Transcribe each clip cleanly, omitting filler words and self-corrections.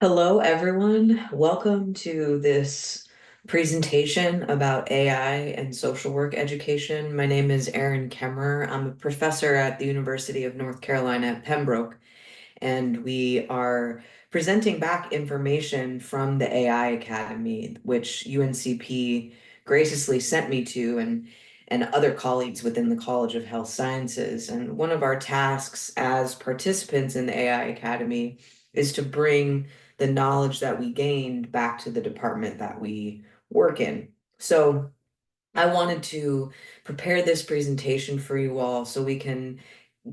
Hello, everyone. Welcome to this presentation about AI and social work education. My name is Erin Kemmerer. I'm a professor at the University of North Carolina at Pembroke, and we are presenting back information from the AI Academy, which UNCP graciously sent me to, and other colleagues within the College of Health Sciences. And one of our tasks as participants in the AI Academy is to bring the knowledge that we gained back to the department that we work in. So I wanted to prepare this presentation for you all so we can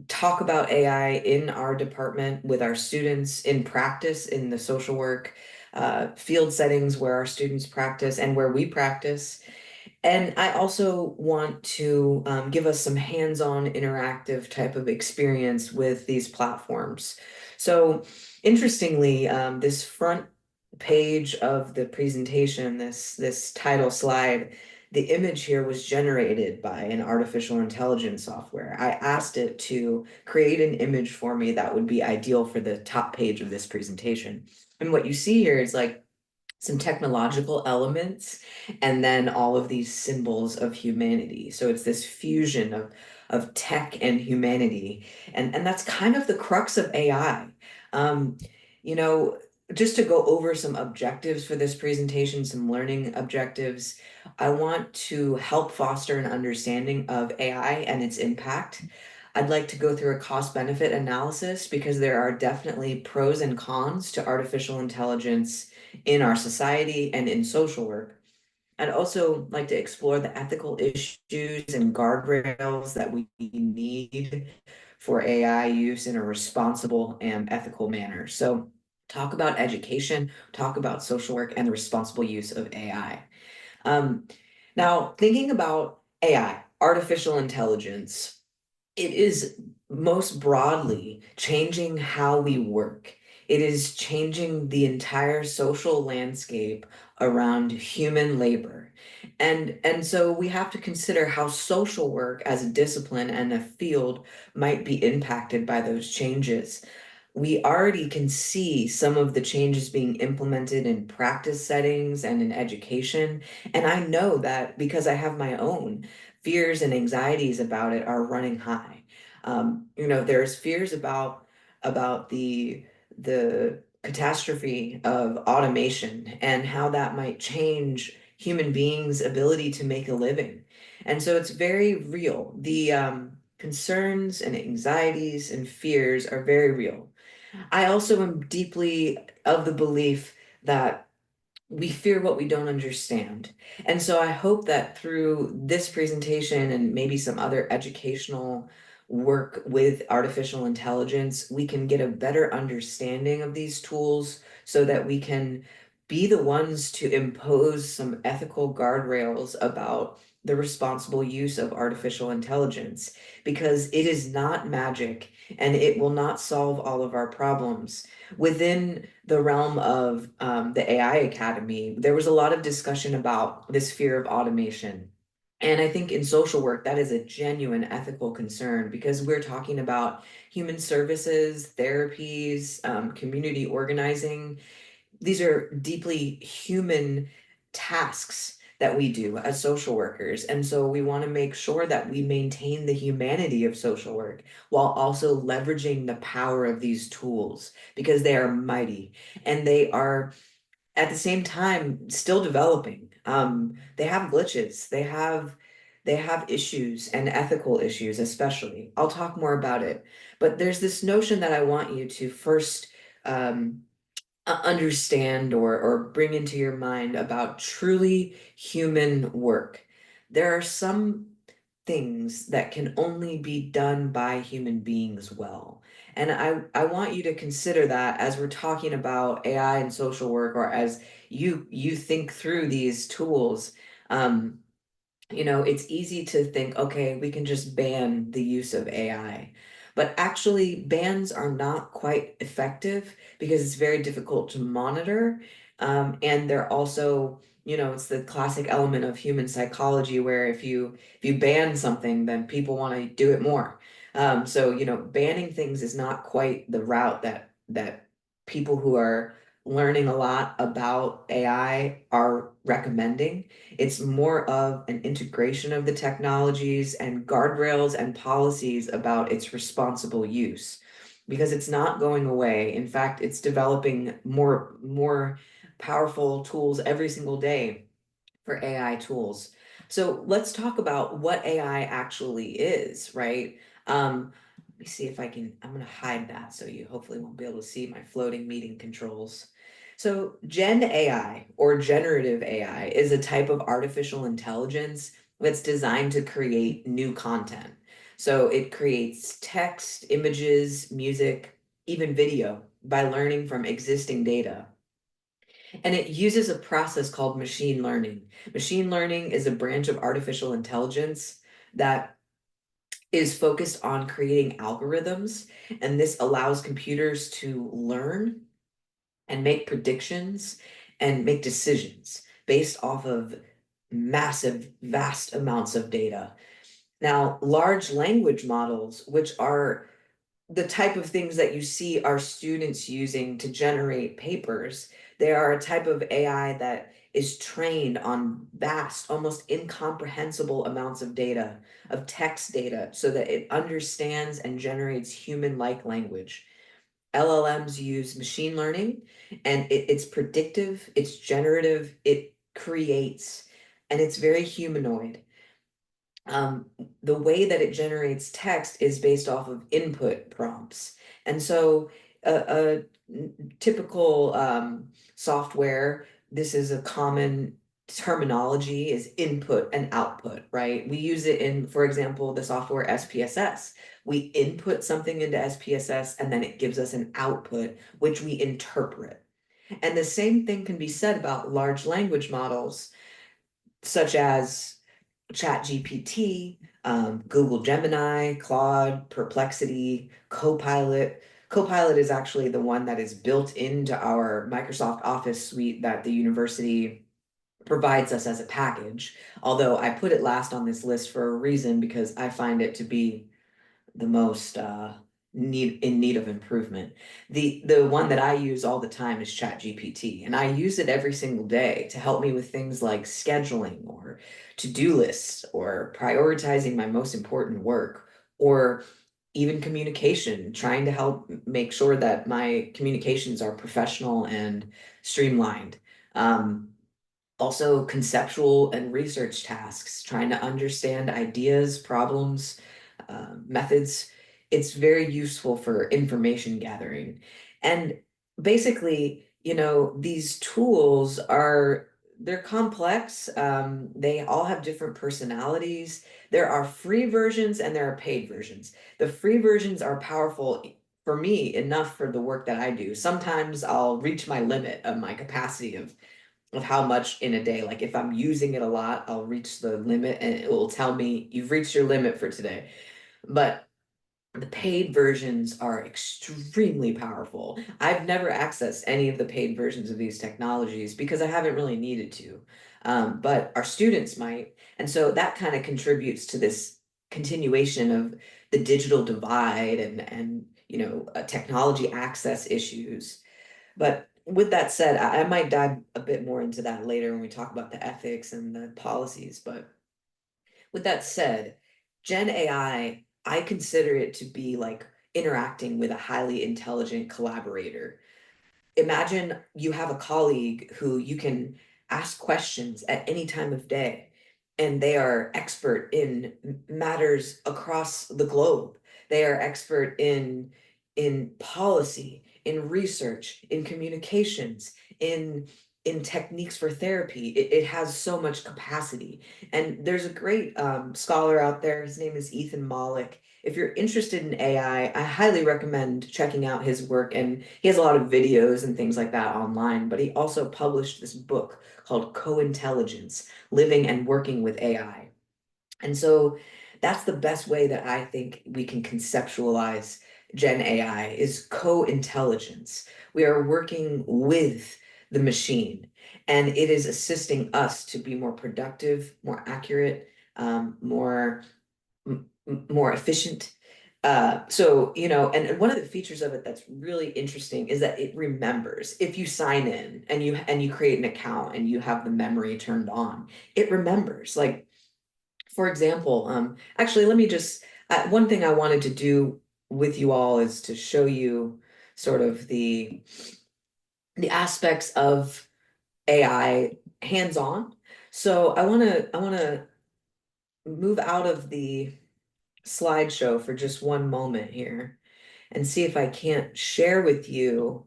talk about AI in our department with our students in practice in the social work field settings where our students practice and where we practice. And I also want to give us some hands-on interactive type of experience with these platforms. So interestingly, this front page of the presentation, this title slide, the image here was generated by an artificial intelligence software. I asked it to create an image for me that would be ideal for the top page of this presentation. And what you see here is like some technological elements and then all of these symbols of humanity. So it's this fusion of tech and humanity. And that's kind of the crux of AI. Um, you know, just to go over some objectives for this presentation, some learning objectives, I want to help foster an understanding of AI and its impact. I'd like to go through a cost benefit analysis because there are definitely pros and cons to artificial intelligence in our society and in social work. I'd also like to explore the ethical issues and guardrails that we need for AI use in a responsible and ethical manner. So, talk about education, talk about social work, and the responsible use of AI. Um, Now, thinking about AI, artificial intelligence, it is most broadly changing how we work. It is changing the entire social landscape around human labor. And so we have to consider how social work as a discipline and a field might be impacted by those changes. We already can see some of the changes being implemented in practice settings and in education. And I know that because I have my own fears and anxieties about it are running high. There's fears about the catastrophe of automation and how that might change human beings' ability to make a living. And so it's very real. The concerns and anxieties and fears are very real. I also am deeply of the belief that we fear what we don't understand. And so I hope that through this presentation and maybe some other educational work with artificial intelligence, we can get a better understanding of these tools so that we can be the ones to impose some ethical guardrails about the responsible use of artificial intelligence, because it is not magic and it will not solve all of our problems. Within the realm of the AI Academy, there was a lot of discussion about this fear of automation. And I think in social work, that is a genuine ethical concern because we're talking about human services, therapies, community organizing. These are deeply human tasks that we do as social workers. And so we want to make sure that we maintain the humanity of social work while also leveraging the power of these tools because they are mighty and they are at the same time still developing. They have glitches, they have issues and ethical issues, especially. I'll talk more about it, but there's this notion that I want you to first um, understand or bring into your mind about truly human work. There are some things that can only be done by human beings well. And I want you to consider that as we're talking about AI and social work, or as you think through these tools. Um, it's easy to think, okay, we can just ban the use of AI. But actually, bans are not quite effective because it's very difficult to monitor. And they're also, it's the classic element of human psychology where if you ban something, then people want to do it more. So, banning things is not quite the route that people who are learning a lot about AI are recommending. It's more of an integration of the technologies and guardrails and policies about its responsible use because it's not going away. In fact, it's developing more powerful tools every single day for AI tools. So let's talk about what AI actually is, right? Let me see if I can, I'm going to hide that so you hopefully won't be able to see my floating meeting controls. So Gen AI or generative AI is a type of artificial intelligence that's designed to create new content. So it creates text, images, music, even video by learning from existing data. And it uses a process called machine learning. Machine learning is a branch of artificial intelligence that is focused on creating algorithms, and this allows computers to learn and make predictions and make decisions based off of massive, vast amounts of data. Now, large language models, which are the type of things that you see our students using to generate papers. They are a type of AI that is trained on vast, almost incomprehensible amounts of data, of text data, so that it understands and generates human-like language. LLMs use machine learning, and it's predictive, it's generative, it creates, and it's very humanoid. um, the way that it generates text is based off of input prompts. And so a typical software, this is a common terminology, is input and output, right? We use it in, for example, the software SPSS. We input something into SPSS and then it gives us an output, which we interpret. And the same thing can be said about large language models, such as ChatGPT, Google Gemini, Claude, Perplexity, Copilot. Copilot is actually the one that is built into our Microsoft Office suite that the university provides us as a package. Although I put it last on this list for a reason because I find it to be the most need of improvement. The one that I use all the time is ChatGPT, and I use it every single day to help me with things like scheduling or to-do lists or prioritizing my most important work or even communication, trying to help make sure that my communications are professional and streamlined. Um, Also conceptual and research tasks, trying to understand ideas, problems, methods. It's very useful for information gathering. And basically, these tools they're complex. They all have different personalities. There are free versions and there are paid versions. The free versions are powerful for me enough for the work that I do. Sometimes I'll reach my limit of my capacity of how much in a day. Like if I'm using it a lot, I'll reach the limit and it will tell me you've reached your limit for today. But the paid versions are extremely powerful. I've never accessed any of the paid versions of these technologies because I haven't really needed to. But our students might. And so that kind of contributes to this continuation of the digital divide and technology access issues. But with that said, I might dive a bit more into that later when we talk about the ethics and the policies. But with that said, Gen I consider it to be like interacting with a highly intelligent collaborator. Imagine you have a colleague who you can ask questions at any time of day, and they are expert in matters across the globe. They are expert in policy, in research, in communications, in techniques for therapy. It has so much capacity. And there's a great scholar out there. His name is Ethan Mollick. If you're interested in AI, I highly recommend checking out his work. And he has a lot of videos and things like that online, but he also published this book called Co-Intelligence, Living and Working with AI. And so that's the best way that I think we can conceptualize Gen AI is co-intelligence. We are working with the machine, and it is assisting us to be more productive, more accurate, more efficient. And one of the features of it that's really interesting is that it remembers. If you sign in and you create an account and you have the memory turned on, it remembers. Like, for example, actually, let me just one thing I wanted to do with you all is to show you sort of the aspects of AI hands-on. So I want to move out of the slideshow for just one moment here and see if I can't share with you.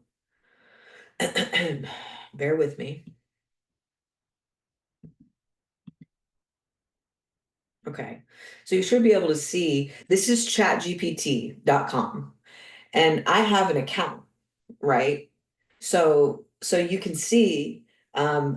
Bear with me. Okay. So you should be able to see this is chatgpt.com and I have an account, right? So you can see I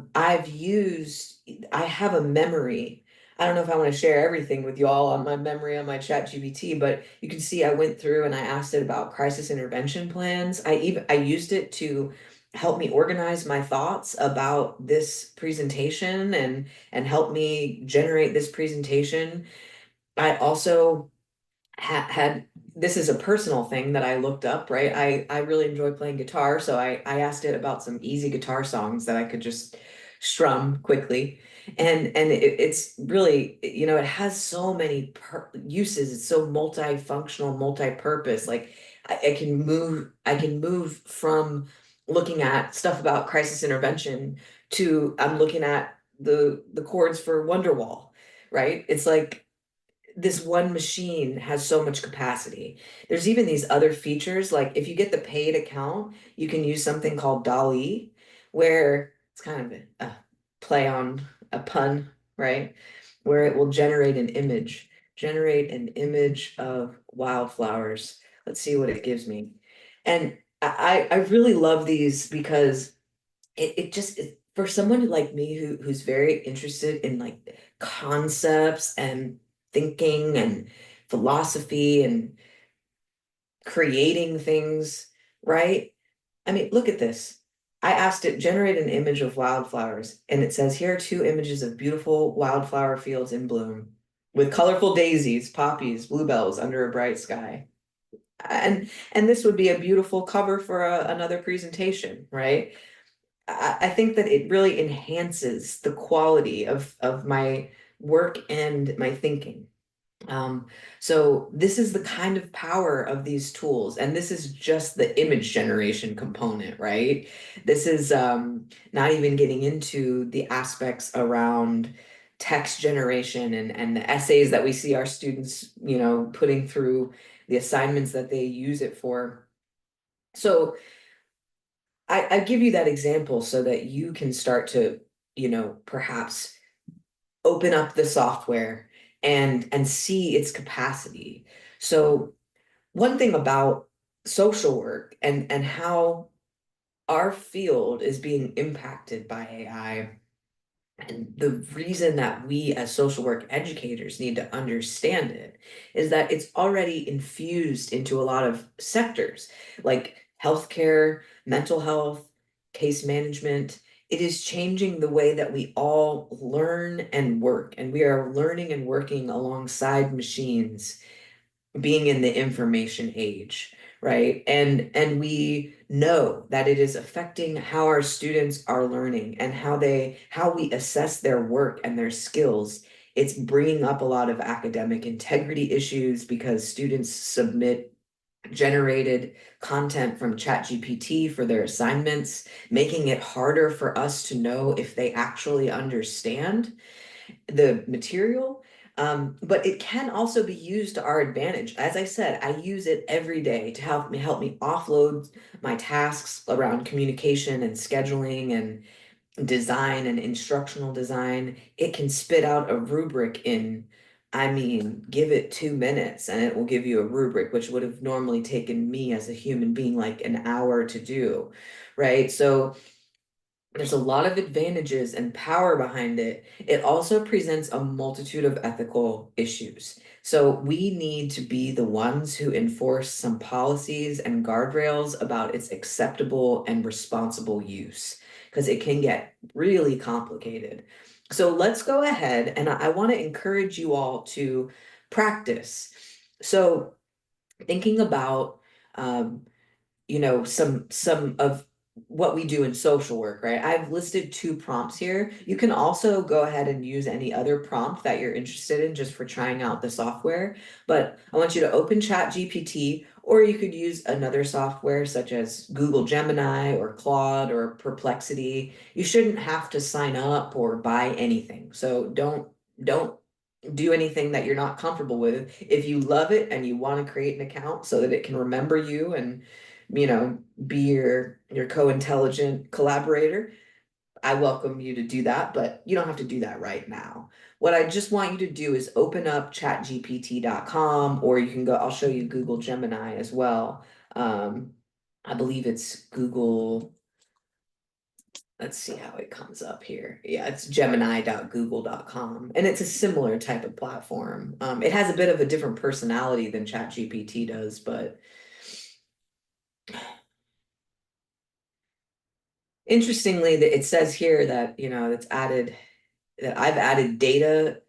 have a memory. I don't know if I want to share everything with you all on my memory on my chat GBT, but you can see I went through and I asked it about crisis intervention plans. I used it to help me organize my thoughts about this presentation and help me generate this presentation. I also had this is a personal thing that I looked up, right? I really enjoy playing guitar, so I asked it about some easy guitar songs that I could just strum quickly. And it's really, it has so many uses. It's so multifunctional, multi-purpose. Like I can move from looking at stuff about crisis intervention to I'm looking at the chords for Wonderwall, right? It's like this one machine has so much capacity. There's even these other features, like if you get the paid account, you can use something called DALL-E, where it's kind of a play on a pun, right? Where it will generate an image of wildflowers. Let's see what it gives me. And I really love these because for someone like me who's very interested in like concepts and thinking and philosophy and creating things, right? I mean, look at this. I asked it generate an image of wildflowers, and it says here are two images of beautiful wildflower fields in bloom with colorful daisies, poppies, bluebells under a bright sky. And this would be a beautiful cover for another presentation, right? I think that it really enhances the quality of my work and my thinking. Um, so this is the kind of power of these tools, and this is just the image generation component, right? This is not even getting into the aspects around text generation and the essays that we see our students, putting through the assignments that they use it for. So I give you that example so that you can start to, perhaps open up the software and see its capacity. So one thing about social work and how our field is being impacted by AI, and the reason that we as social work educators need to understand it is that it's already infused into a lot of sectors like healthcare, mental health, case management. It is changing the way that we all learn and work, and we are learning and working alongside machines being in the information age, right? And we know that it is affecting how our students are learning and how we assess their work and their skills. It's bringing up a lot of academic integrity issues because students submit generated content from ChatGPT for their assignments, making it harder for us to know if they actually understand the material. But it can also be used to our advantage. As I said, I use it every day to help me offload my tasks around communication and scheduling and design and instructional design. It can spit out a rubric I mean, give it 2 minutes and it will give you a rubric, which would have normally taken me as a human being like an hour to do, right? So there's a lot of advantages and power behind it. It also presents a multitude of ethical issues. So we need to be the ones who enforce some policies and guardrails about its acceptable and responsible use, because it can get really complicated. So let's go ahead and I want to encourage you all to practice. So thinking about um, some of what we do in social work, right? I've listed two prompts here. You can also go ahead and use any other prompt that you're interested in just for trying out the software. But I want you to open Chat GPT, or you could use another software such as Google Gemini or Claude or Perplexity. You shouldn't have to sign up or buy anything. So don't do anything that you're not comfortable with. If you love it and you want to create an account so that it can remember you and, be your co-intelligent collaborator, I welcome you to do that, but you don't have to do that right now. What I just want you to do is open up chatgpt.com, or you can go, I'll show you Google Gemini as well. Um, I believe it's Google. Let's see how it comes up here. Yeah, it's gemini.google.com. And it's a similar type of platform. It has a bit of a different personality than ChatGPT does, but interestingly, that it says here that, it's added that I've added data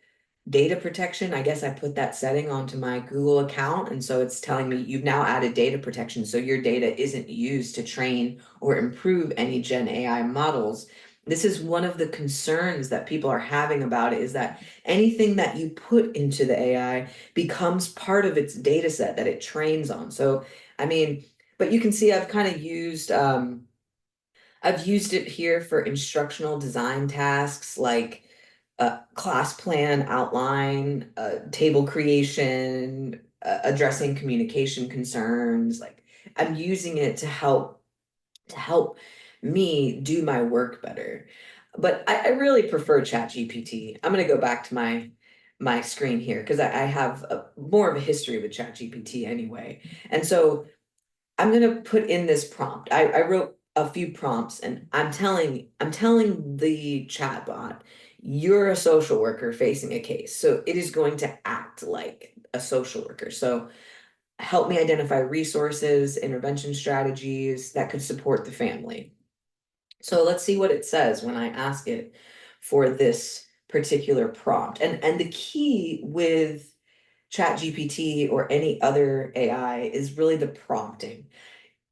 protection. I guess I put that setting onto my Google account. And so it's telling me you've now added data protection. So your data isn't used to train or improve any Gen AI models. This is one of the concerns that people are having about it, is that anything that you put into the AI becomes part of its data set that it trains on. So, I mean, but you can see I've used it here for instructional design tasks like class plan outline, table creation, addressing communication concerns. Like I'm using it to help me do my work better. But I really prefer ChatGPT. I'm gonna go back to my screen here because I have more of a history with ChatGPT anyway. And so I'm gonna put in this prompt. I wrote a few prompts and I'm telling the chatbot, you're a social worker facing a case. So it is going to act like a social worker. So help me identify resources, intervention strategies that could support the family. So let's see what it says when I ask it for this particular prompt. And the key with ChatGPT or any other AI is really the prompting.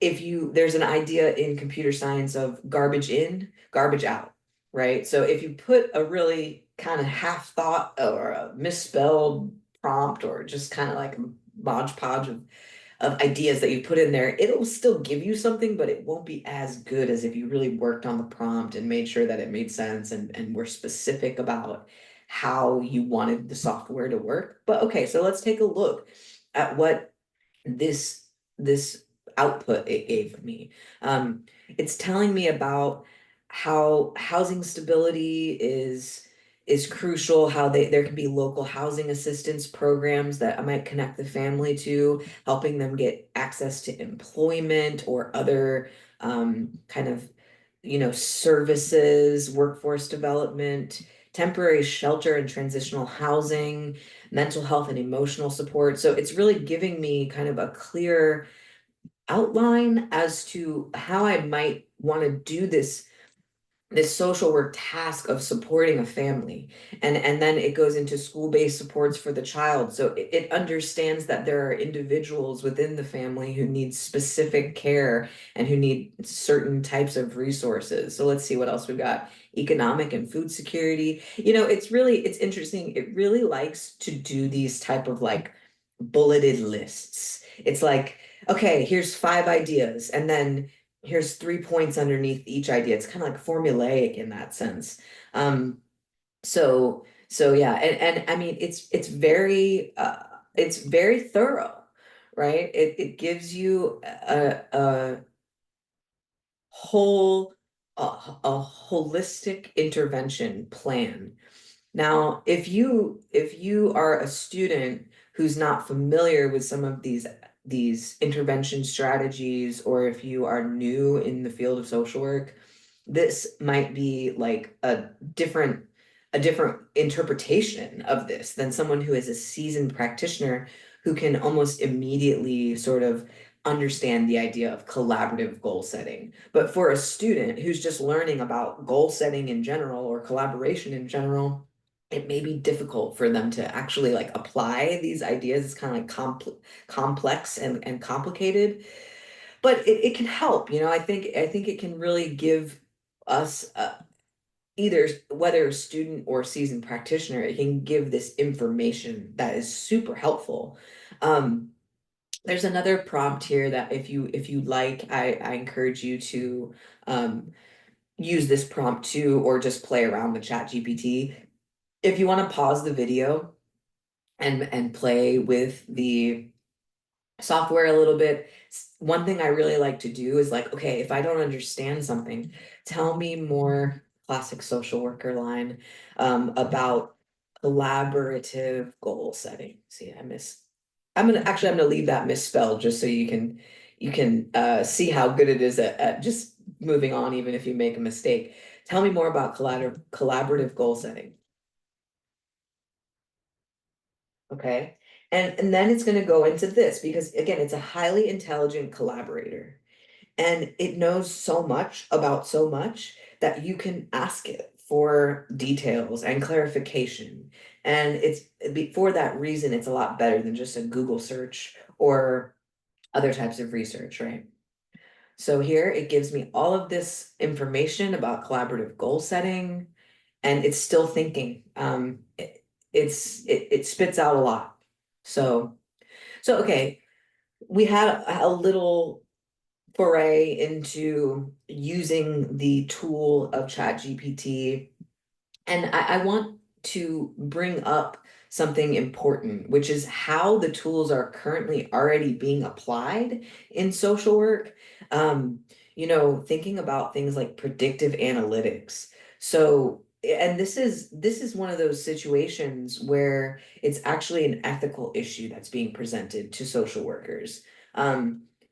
There's an idea in computer science of garbage in, garbage out, right? So if you put a really kind of half thought or a misspelled prompt or just kind of like a modge podge of ideas that you put in there, it'll still give you something, but it won't be as good as if you really worked on the prompt and made sure that it made sense and were specific about how you wanted the software to work. But okay, so let's take a look at what this output it gave me. It's telling me about how housing stability is crucial, how there can be local housing assistance programs that I might connect the family to, helping them get access to employment or other kind of services, workforce development, temporary shelter and transitional housing, mental health and emotional support. So it's really giving me kind of a clear outline as to how I might want to do this social work task of supporting a family. And then it goes into school-based supports for the child, so it understands that there are individuals within the family who need specific care and who need certain types of resources. So let's see what else we've got. Economic and food security. It's interesting. It really likes to do these type of like bulleted lists. It's like, okay, here's 5 ideas, and then here's 3 points underneath each idea. It's kind of like formulaic in that sense. So yeah, and I mean it's very thorough, right? It gives you a whole a holistic intervention plan. Now, if you are a student who's not familiar with some of these intervention strategies, or if you are new in the field of social work, this might be like a different interpretation of this than someone who is a seasoned practitioner who can almost immediately sort of understand the idea of collaborative goal setting. But for a student who's just learning about goal setting in general or collaboration in general, it may be difficult for them to actually like apply these ideas. It's kind of like complex and complicated, but it can help. I think it can really give us either whether a student or seasoned practitioner, it can give this information that is super helpful. Um, there's another prompt here that if you like, I encourage you to um, use this prompt too, or just play around with Chat GPT. If you want to pause the video and play with the software a little bit. One thing I really like to do is like, okay, if I don't understand something, tell me more classic social worker line about collaborative goal setting. See, I'm gonna leave that misspelled just so you can see how good it is at just moving on, even if you make a mistake. Tell me more about collaborative goal setting. Okay. And then it's going to go into this because again, it's a highly intelligent collaborator and it knows so much about so much that you can ask it for details and clarification. And for that reason, it's a lot better than just a Google search or other types of research, right? So here it gives me all of this information about collaborative goal setting, and it's still thinking. It spits out a lot. So okay, we had a little foray into using the tool of ChatGPT, and I want to bring up something important, which is how the tools are currently already being applied in social work. Um, thinking about things like predictive analytics. So, and this is one of those situations where it's actually an ethical issue that's being presented to social workers.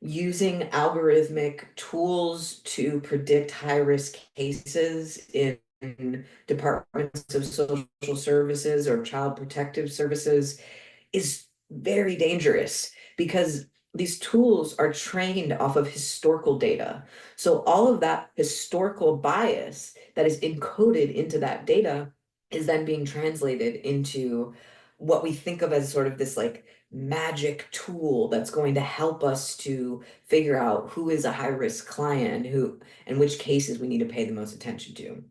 Using algorithmic tools to predict high risk cases in departments of social services or child protective services is very dangerous because these tools are trained off of historical data. So all of that historical bias that is encoded into that data is then being translated into what we think of as sort of this like magic tool that's going to help us to figure out who is a high risk client, who and which cases we need to pay the most attention to.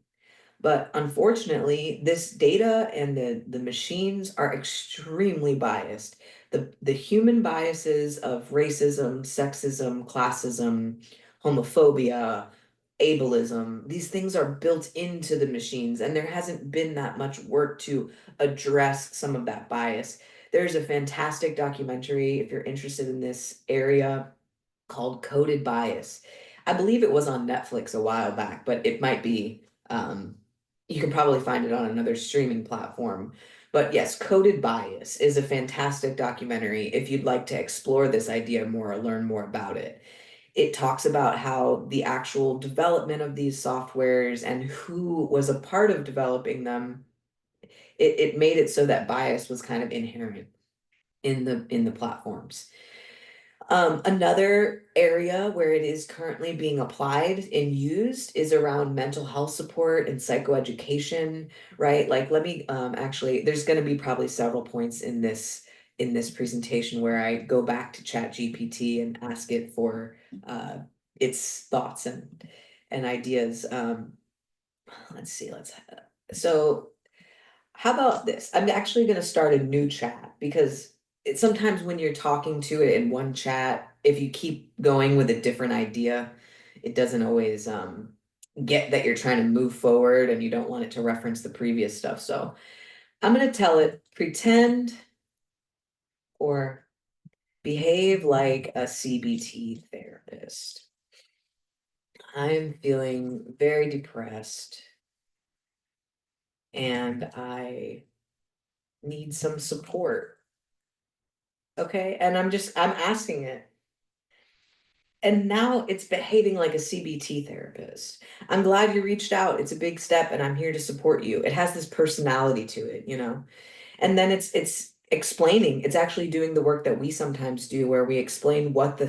But unfortunately, this data and the machines are extremely biased. The human biases of racism, sexism, classism, homophobia, ableism, these things are built into the machines, and there hasn't been that much work to address some of that bias. There's a fantastic documentary, if you're interested in this area, called Coded Bias. I believe it was on Netflix a while back, but it might be, you can probably find it on another streaming platform. But yes, Coded Bias is a fantastic documentary if you'd like to explore this idea more or learn more about it. It talks about how the actual development of these softwares and who was a part of developing them, it made it so that bias was kind of inherent in the platforms. Another area where it is currently being applied and used is around mental health support and psychoeducation, right? Like, let me actually, there's going to be probably several points in this presentation where I go back to Chat GPT and ask it for its thoughts and ideas. Let's see, so how about this? I'm actually going to start a new chat because sometimes when you're talking to it in one chat, if you keep going with a different idea, it doesn't always get that you're trying to move forward and you don't want it to reference the previous stuff. So I'm going to tell it pretend or behave like a CBT therapist. I'm feeling very depressed and I need some support. Okay. And I'm asking it. And now it's behaving like a CBT therapist. I'm glad you reached out. It's a big step and I'm here to support you. It has this personality to it. And then it's explaining, it's actually doing the work that we sometimes do where we explain what the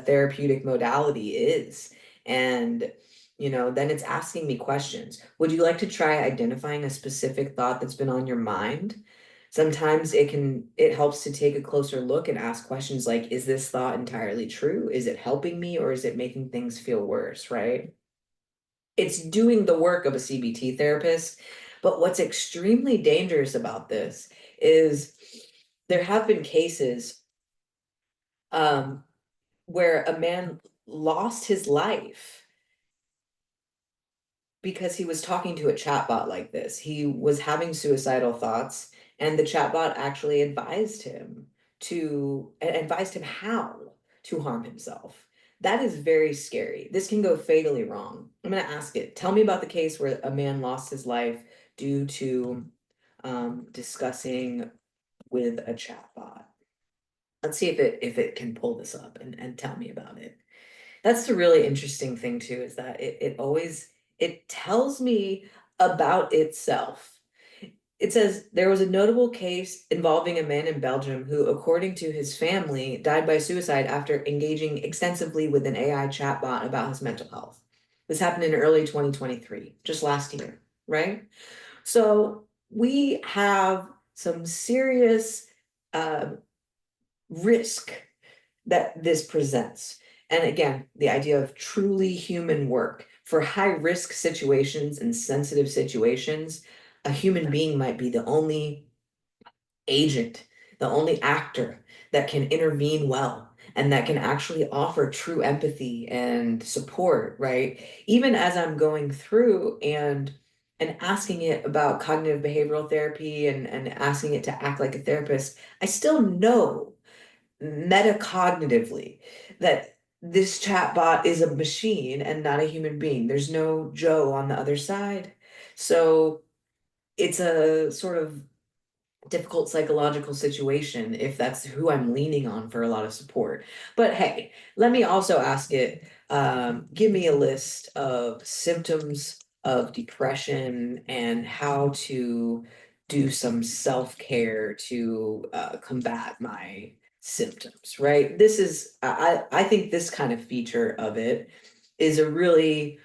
therapeutic modality is. And then it's asking me questions. Would you like to try identifying a specific thought that's been on your mind? Sometimes it helps to take a closer look and ask questions like, is this thought entirely true? Is it helping me or is it making things feel worse, right? It's doing the work of a CBT therapist. But what's extremely dangerous about this is there have been cases um, where a man lost his life because he was talking to a chatbot like this. He was having suicidal thoughts, and the chatbot actually advised him how to harm himself. That is very scary. This can go fatally wrong. I'm going to ask it. Tell me about the case where a man lost his life due to discussing with a chatbot. Let's see if it can pull this up and tell me about it. That's the really interesting thing too, is that it tells me about itself. It says there was a notable case involving a man in Belgium who, according to his family, died by suicide after engaging extensively with an AI chatbot about his mental health. This happened in early 2023, just last year, right? So we have some serious uh, risk that this presents. And again, the idea of truly human work for high risk situations and sensitive situations, a human being might be the only agent, the only actor that can intervene well and that can actually offer true empathy and support, right? Even as I'm going through and asking it about cognitive behavioral therapy and asking it to act like a therapist, I still know metacognitively that this chatbot is a machine and not a human being. There's no Joe on the other side. So it's a sort of difficult psychological situation if that's who I'm leaning on for a lot of support. But hey, let me also ask it, give me a list of symptoms of depression and how to do some self-care to combat my symptoms, right? I think this kind of feature of it is a really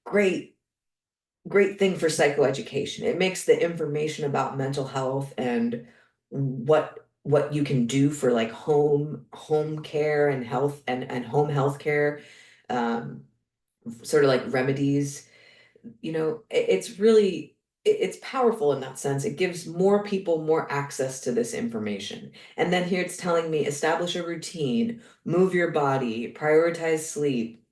great great thing for psychoeducation. It makes the information about mental health and what you can do for like home care and health and home health care, um, sort of like remedies. It's really it's powerful in that sense. It gives more people more access to this information. And then here it's telling me establish a routine, move your body, prioritize sleep,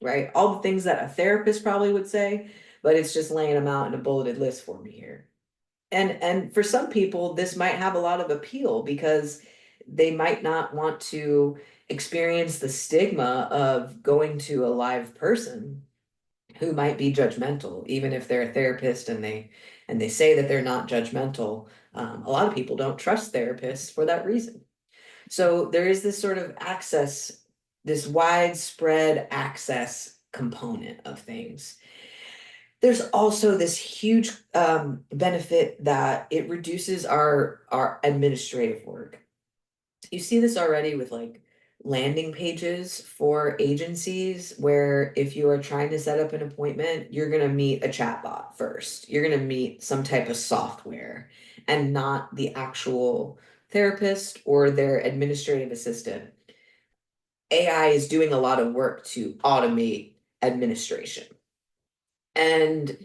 right? All the things that a therapist probably would say, but it's just laying them out in a bulleted list for me here. And for some people, this might have a lot of appeal because they might not want to experience the stigma of going to a live person who might be judgmental, even if they're a therapist and they say that they're not judgmental. A lot of people don't trust therapists for that reason. So there is this sort of access, this widespread access component of things. There's also this huge benefit that it reduces our administrative work. You see this already with like landing pages for agencies where if you are trying to set up an appointment, you're going to meet a chatbot first. You're going to meet some type of software and not the actual therapist or their administrative assistant. AI is doing a lot of work to automate administration. And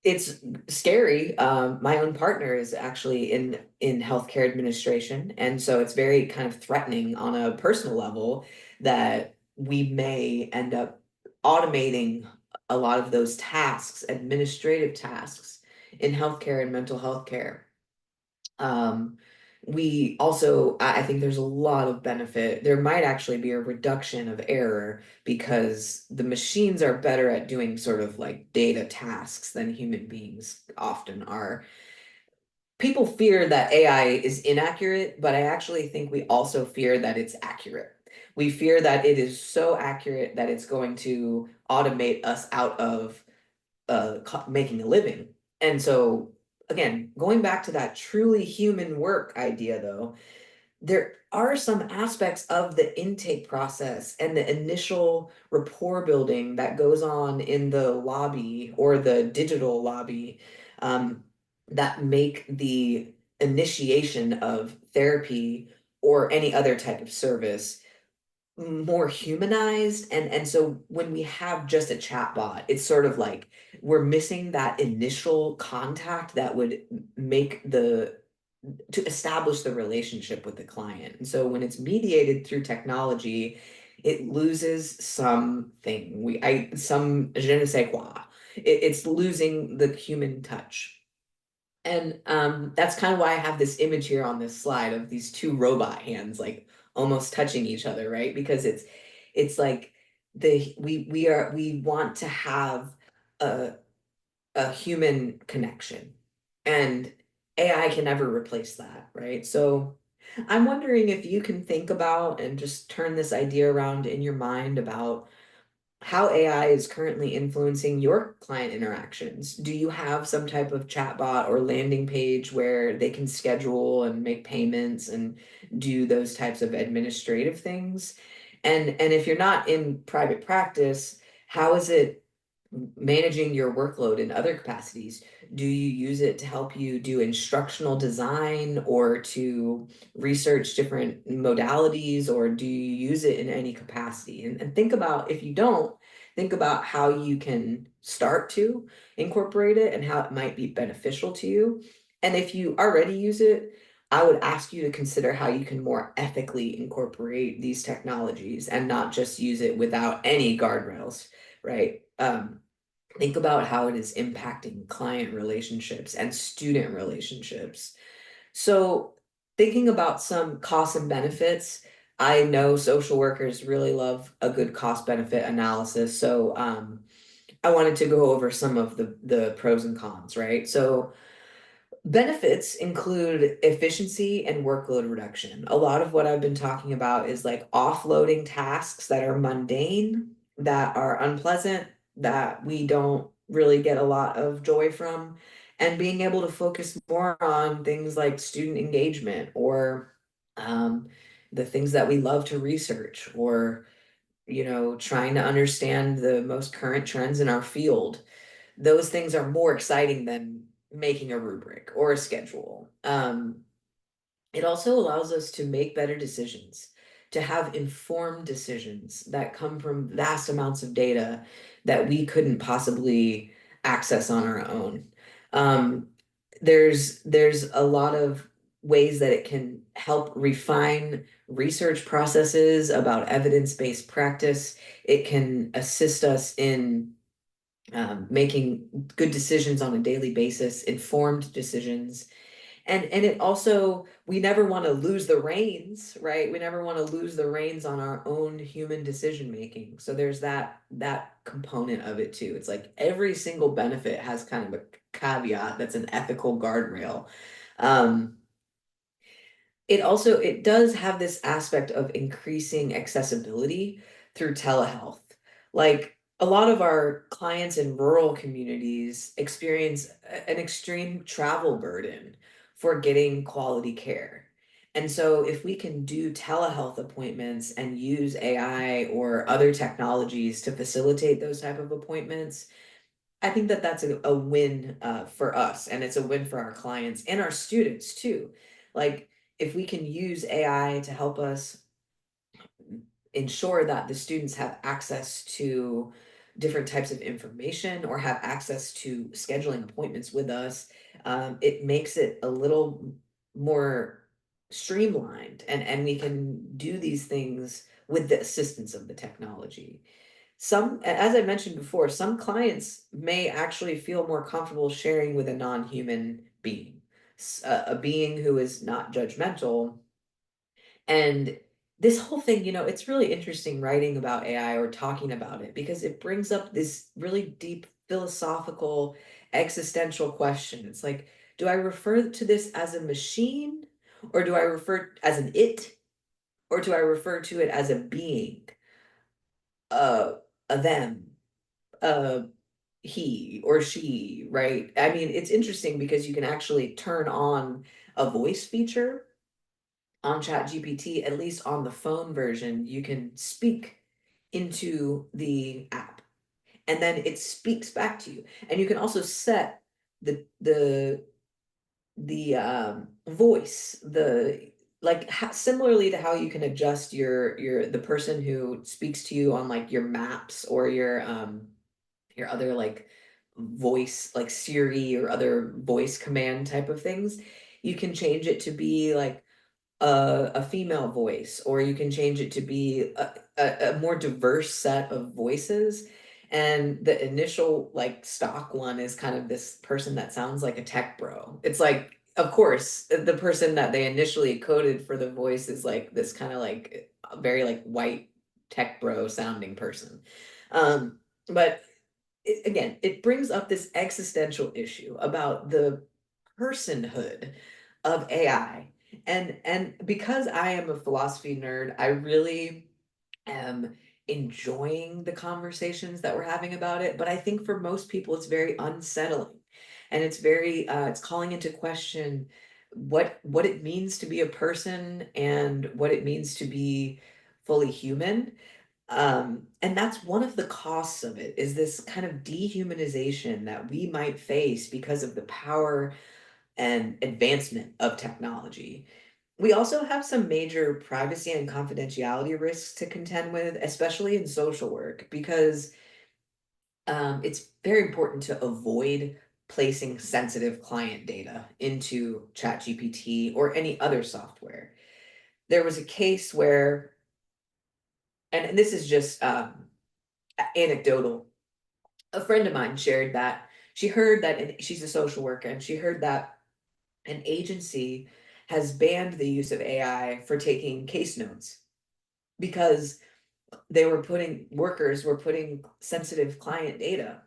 it's scary. My own partner is actually in healthcare administration, and so it's very kind of threatening on a personal level that we may end up automating a lot of those tasks, administrative tasks in healthcare and mental health care. Um, we also, I think there's a lot of benefit. There might actually be a reduction of error because the machines are better at doing sort of like data tasks than human beings often are. People fear that AI is inaccurate, but I actually think we also fear that it's accurate. We fear that it is so accurate that it's going to automate us out of making a living. And so, again, going back to that truly human work idea, though, there are some aspects of the intake process and the initial rapport building that goes on in the lobby or the digital lobby, um, that make the initiation of therapy or any other type of service more humanized. And so when we have just a chat bot, it's sort of like we're missing that initial contact that would make the to establish the relationship with the client. And so when it's mediated through technology, it loses something. Some je ne sais quoi. It's losing the human touch. And that's kind of why I have this image here on this slide of these two robot hands like almost touching each other, right? Because it's like we want to have a a human connection. And AI can never replace that, right? So I'm wondering if you can think about and just turn this idea around in your mind about how AI is currently influencing your client interactions. Do you have some type of chatbot or landing page where they can schedule and make payments and do those types of administrative things? And if you're not in private practice, how is it managing your workload in other capacities? Do you use it to help you do instructional design or to research different modalities, or do you use it in any capacity? And think about, if you don't, think about how you can start to incorporate it and how it might be beneficial to you. And if you already use it, I would ask you to consider how you can more ethically incorporate these technologies and not just use it without any guardrails, right? Think about how it is impacting client relationships and student relationships. So, thinking about some costs and benefits, I know social workers really love a good cost benefit analysis. So, I wanted to go over some of the pros and cons, right? So, benefits include efficiency and workload reduction. A lot of what I've been talking about is like offloading tasks that are mundane, that are unpleasant, that we don't really get a lot of joy from, and being able to focus more on things like student engagement or um, the things that we love to research, or trying to understand the most current trends in our field. Those things are more exciting than making a rubric or a schedule. It also allows us to make better decisions, to have informed decisions that come from vast amounts of data that we couldn't possibly access on our own. Um, there's a lot of ways that it can help refine research processes about evidence-based practice. It can assist us in making good decisions on a daily basis, informed decisions. And it also, we never want to lose the reins, right? We never want to lose the reins on our own human decision making. So there's that component of it too. It's like every single benefit has kind of a caveat that's an ethical guardrail. Um, it does have this aspect of increasing accessibility through telehealth. Like a lot of our clients in rural communities experience an extreme travel burden for getting quality care. And so if we can do telehealth appointments and use AI or other technologies to facilitate those type of appointments, I think that that's a win for us, and it's a win for our clients and our students too. Like if we can use AI to help us ensure that the students have access to different types of information or have access to scheduling appointments with us, it makes it a little more streamlined, and we can do these things with the assistance of the technology. As I mentioned before, some clients may actually feel more comfortable sharing with a non-human being, a being who is not judgmental. And this whole thing, it's really interesting writing about AI or talking about it because it brings up this really deep philosophical, existential question. It's like, do I refer to this as a machine, or do I refer as an it, or do I refer to it as a being, uh, a them? uh he or she, right? I mean, it's interesting because you can actually turn on a voice feature on ChatGPT, at least on the phone version, you can speak into the app and then it speaks back to you. And you can also set the voice, the like similarly to how you can adjust your the person who speaks to you on like your maps or your other like voice like Siri or other voice command type of things. You can change it to be like a female voice, or you can change it to be a more diverse set of voices. And the initial like stock one is kind of this person that sounds like a tech bro. It's like, of course, the person that they initially coded for the voice is like this kind of like very like white tech bro sounding person. But again, it brings up this existential issue about the personhood of AI. And because I am a philosophy nerd, I really am enjoying the conversations that we're having about it. But I think for most people, it's very unsettling. And it's very it's calling into question what it means to be a person and what it means to be fully human. And that's one of the costs of it is this kind of dehumanization that we might face because of the power and advancement of technology. We also have some major privacy and confidentiality risks to contend with, especially in social work, because it's very important to avoid placing sensitive client data into ChatGPT or any other software. There was a case where, and this is just anecdotal, a friend of mine shared that she heard that, and she's a social worker, and she heard that an agency has banned the use of AI for taking case notes because workers were putting sensitive client data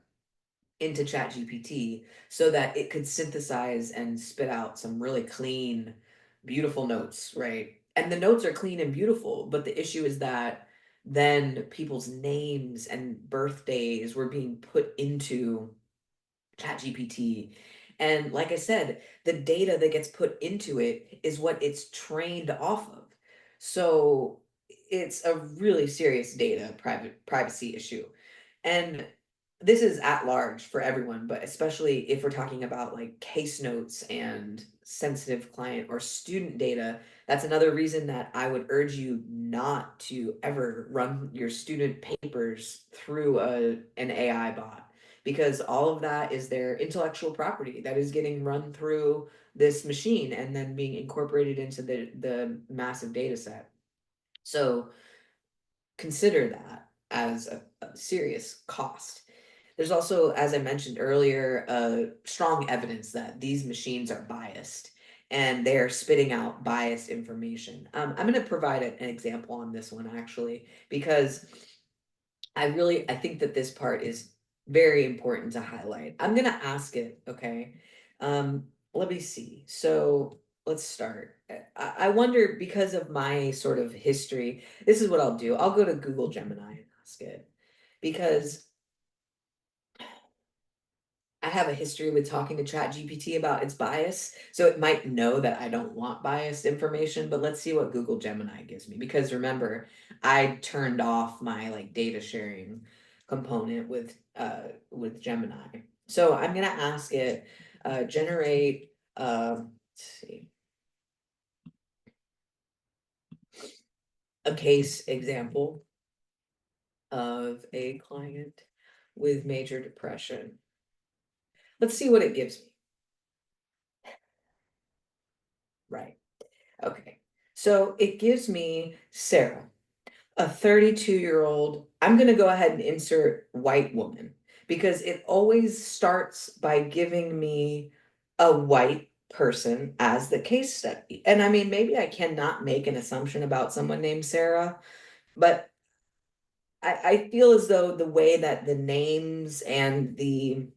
into ChatGPT so that it could synthesize and spit out some really clean, beautiful notes, right? And the notes are clean and beautiful, but the issue is that then people's names and birthdays were being put into ChatGPT. And like I said, the data that gets put into it is what it's trained off of. So it's a really serious data privacy issue. And this is at large for everyone, but especially if we're talking about like case notes and sensitive client or student data, that's another reason that I would urge you not to ever run your student papers through an AI bot, because all of that is their intellectual property that is getting run through this machine and then being incorporated into the massive data set. So consider that as a serious cost. There's also, as I mentioned earlier, strong evidence that these machines are biased and they're spitting out biased information. I'm going to provide an example on this one actually, because I think that this part is very important to highlight. I'm going to ask it, okay? Let me see. So let's start. I wonder, because of my sort of history, this is what I'll do. I'll go to Google Gemini and ask it, because I have a history with talking to ChatGPT about its bias, so it might know that I don't want biased information, but let's see what Google Gemini gives me. Because remember, I turned off my like data sharing component with Gemini. So I'm gonna ask it, generate let's see, a case example of a client with major depression. Let's see what it gives me. Right. Okay. So it gives me Sarah, a 32-year-old. I'm going to go ahead and insert white woman because it always starts by giving me a white person as the case study. And I mean, maybe I cannot make an assumption about someone named Sarah, but I feel as though the way that the names and the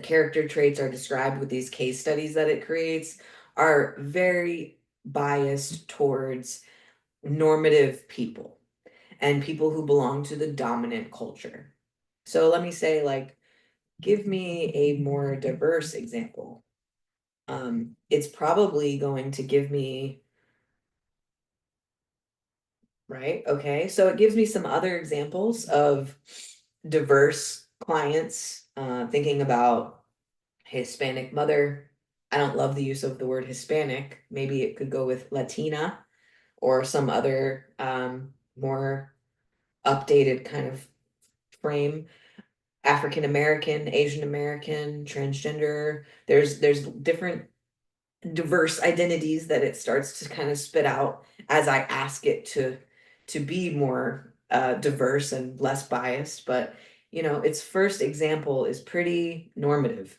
character traits are described with these case studies that it creates are very biased towards normative people and people who belong to the dominant culture. So let me say, like, give me a more diverse example. It's probably going to give me right? Okay, so it gives me some other examples of diverse clients, thinking about Hispanic mother. I don't love the use of the word Hispanic. Maybe it could go with Latina or some other more updated kind of frame. African American, Asian American, transgender. There's different diverse identities that it starts to kind of spit out as I ask it to be more diverse and less biased. But its first example is pretty normative.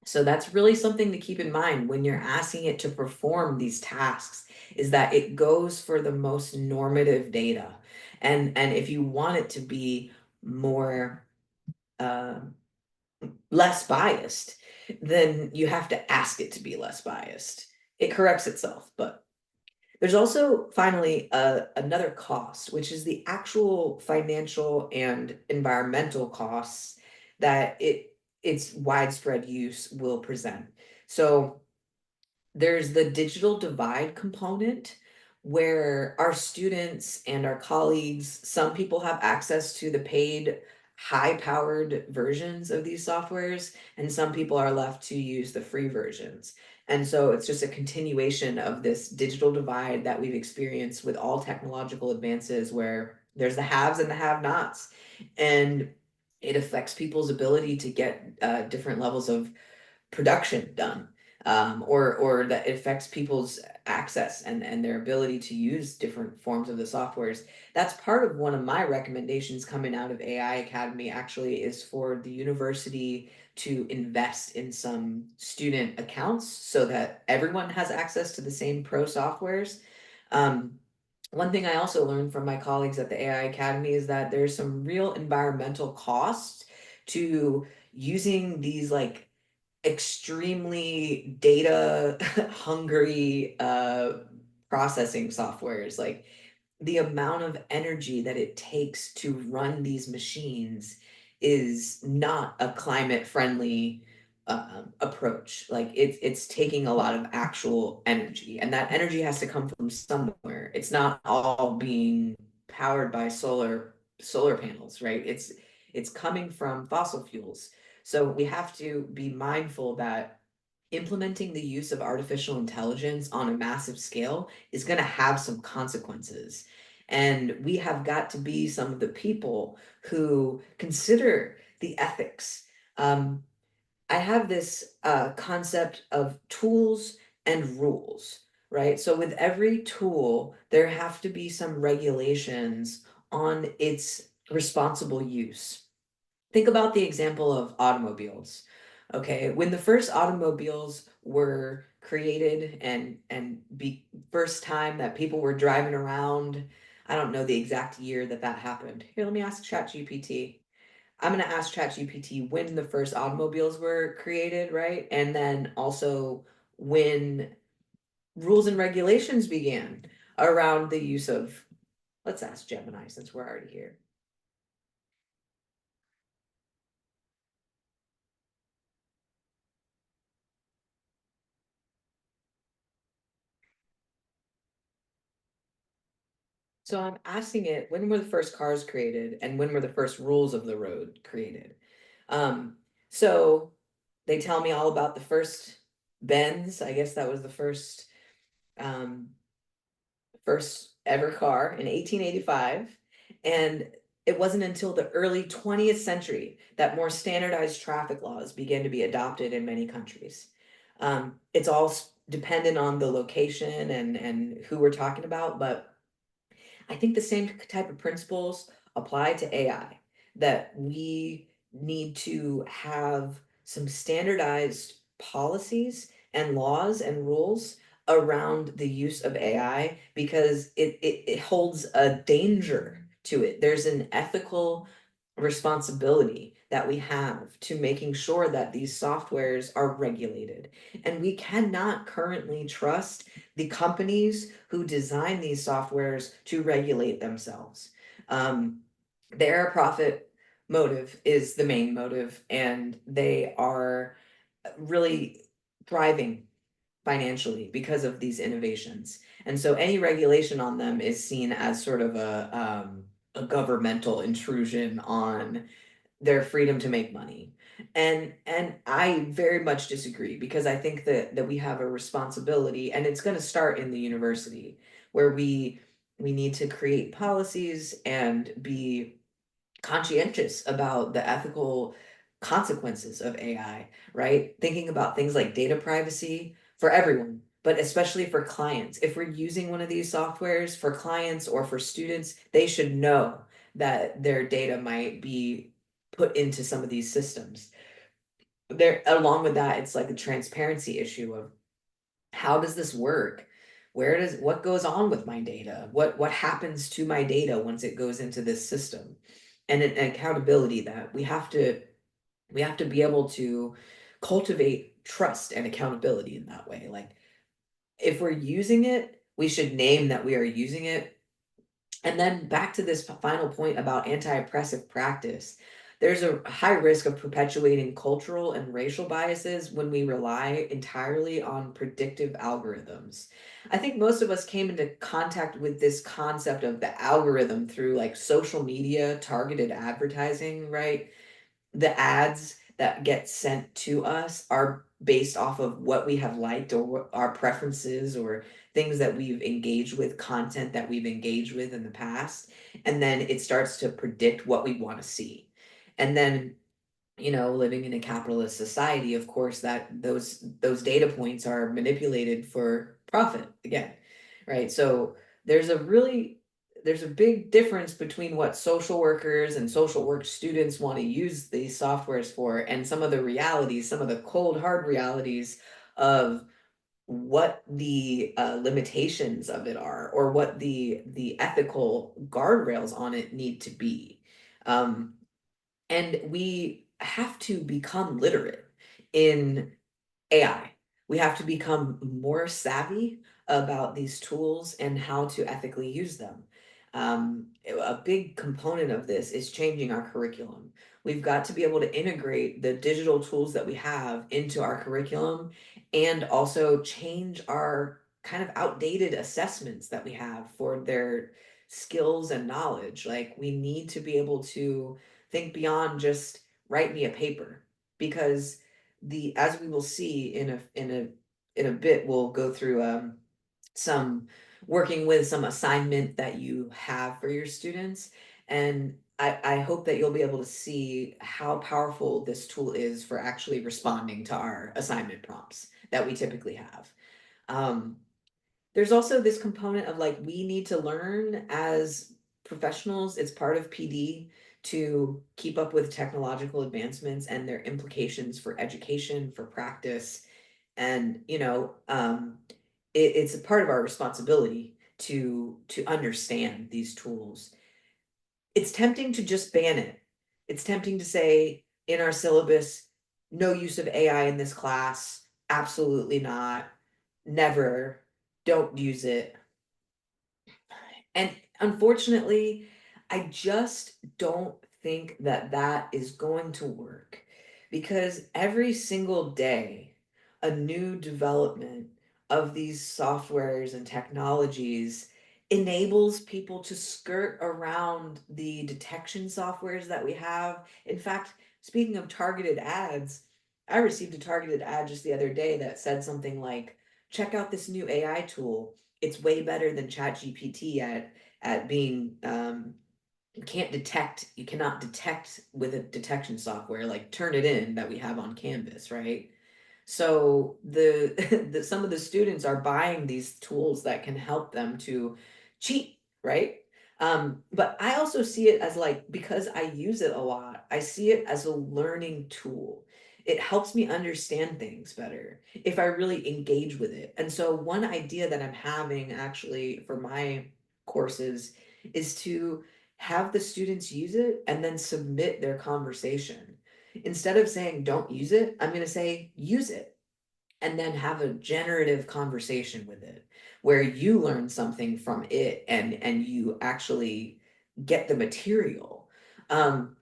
So that's really something to keep in mind when you're asking it to perform these tasks, is that it goes for the most normative data. And if you want it to be more uh, less biased, then you have to ask it to be less biased. It corrects itself, but there's also finally another cost, which is the actual financial and environmental costs that its widespread use will present. So there's the digital divide component where our students and our colleagues, some people have access to the paid high-powered versions of these softwares, and some people are left to use the free versions. And so it's just a continuation of this digital divide that we've experienced with all technological advances where there's the haves and the have-nots. And it affects people's ability to get different levels of production done, or that it affects people's access and their ability to use different forms of the softwares. That's part of one of my recommendations coming out of AI Academy actually, is for the university to invest in some student accounts so that everyone has access to the same pro softwares. Um, One thing I also learned from my colleagues at the AI Academy is that there's some real environmental costs to using these like extremely data hungry processing softwares. Like the amount of energy that it takes to run these machines is not a climate friendly approach. Like it's taking a lot of actual energy, and that energy has to come from somewhere. It's not all being powered by solar panels, right? It's coming from fossil fuels. So we have to be mindful that implementing the use of artificial intelligence on a massive scale is going to have some consequences. And we have got to be some of the people who consider the ethics. Um, I have this concept of tools and rules, right? So with every tool, there have to be some regulations on its responsible use. Think about the example of automobiles. Okay, when the first automobiles were created and be first time that people were driving around, I don't know the exact year that that happened. Here, let me ask ChatGPT. I'm gonna ask ChatGPT when the first automobiles were created, right? And then also when rules and regulations began around the use of, let's ask Gemini since we're already here. So I'm asking it, when were the first cars created and when were the first rules of the road created? Um, so they tell me all about the first Benz. I guess that was the um, first ever car in 1885. And it wasn't until the early 20th century that more standardized traffic laws began to be adopted in many countries. It's all dependent on the location and who we're talking about, but I think the same type of principles apply to AI, that we need to have some standardized policies and laws and rules around the use of AI because it holds a danger to it. There's an ethical responsibility that we have to making sure that these softwares are regulated. And we cannot currently trust the companies who design these softwares to regulate themselves. Um, their profit motive is the main motive, and they are really thriving financially because of these innovations. And so any regulation on them is seen as sort of a governmental intrusion on their freedom to make money. And I very much disagree because I think that we have a responsibility, and it's going to start in the university where we need to create policies and be conscientious about the ethical consequences of AI, right? Thinking about things like data privacy for everyone, but especially for clients. If we're using one of these softwares for clients or for students, they should know that their data might be put into some of these systems. There, along with that, it's like a transparency issue of how does this work? What goes on with my data? What happens to my data once it goes into this system? And an accountability that we have to be able to cultivate trust and accountability in that way. Like if we're using it, we should name that we are using it, and then back to this final point about anti-oppressive practice. There's a high risk of perpetuating cultural and racial biases when we rely entirely on predictive algorithms. I think most of us came into contact with this concept of the algorithm through like social media, targeted advertising, right? The ads that get sent to us are based off of what we have liked or what our preferences or things that we've engaged with, content that we've engaged with in the past. And then it starts to predict what we want to see. And then living in a capitalist society, of course, that those data points are manipulated for profit again, right? So there's a really there's a big difference between what social workers and social work students want to use these softwares for and some of the realities, some of the cold hard realities of what the limitations of it are or what the ethical guardrails on it need to be. Um, and we have to become literate in AI. We have to become more savvy about these tools and how to ethically use them. A big component of this is changing our curriculum. We've got to be able to integrate the digital tools that we have into our curriculum and also change our kind of outdated assessments that we have for their skills and knowledge. Like we need to be able to think beyond just write me a paper because the as we will see in a bit, we'll go through some working with some assignment that you have for your students, and I hope that you'll be able to see how powerful this tool is for actually responding to our assignment prompts that we typically have. um, there's also this component of like we need to learn as professionals, it's part of PD to keep up with technological advancements and their implications for education, for practice, and it's a part of our responsibility to understand these tools. It's tempting to just ban it. It's tempting to say in our syllabus, no use of AI in this class, absolutely not, never, don't use it. And unfortunately, I just don't think that that is going to work because every single day, a new development of these softwares and technologies enables people to skirt around the detection softwares that we have. In fact, speaking of targeted ads, I received a targeted ad just the other day that said something like, check out this new AI tool. It's way better than ChatGPT at being you cannot detect with a detection software like Turnitin that we have on Canvas, right? So some of the students are buying these tools that can help them to cheat, right? But I also see it as like because I use it a lot, I see it as a learning tool. It helps me understand things better if I really engage with it. And so one idea that I'm having actually for my courses is to have the students use it and then submit their conversation. Instead of saying don't use it, I'm going to say use it and then have a generative conversation with it where you learn something from it and you actually get the material. Um,